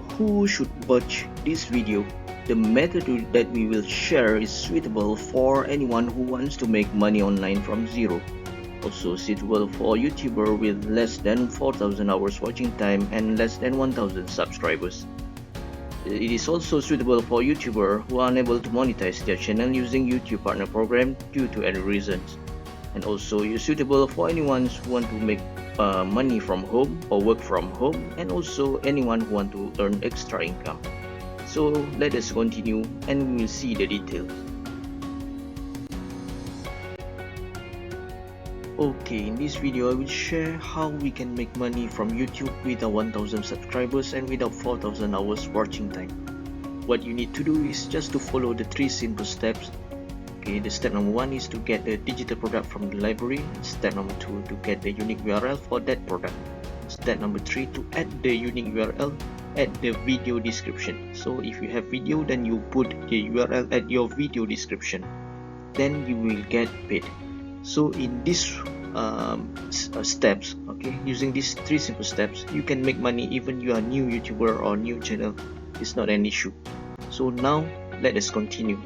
So who should watch this video? The method that we will share is suitable for anyone who wants to make money online from zero. Also suitable for YouTuber with less than 4,000 hours watching time and less than 1,000 subscribers. It is also suitable for YouTuber who are unable to monetize their channel using YouTube Partner Program due to any reasons. And also is suitable for anyone who want to make money from home or work from home, and also anyone who want to earn extra income. So let us continue and we will see the details. Okay, in this video I will share how we can make money from YouTube without 1,000 subscribers and without 4,000 hours watching time. What you need to do is just to follow the 3 simple steps. Okay, the step number 1 is to get the digital product from the library. Step number 2 to get the unique URL for that product. Step number 3 to add the unique URL at the video description. So if you have video, then you put the URL at your video description, then you will get paid. So in these steps, okay, using these 3 simple steps, you can make money even you are new YouTuber or new channel. It's not an issue. So now let us continue.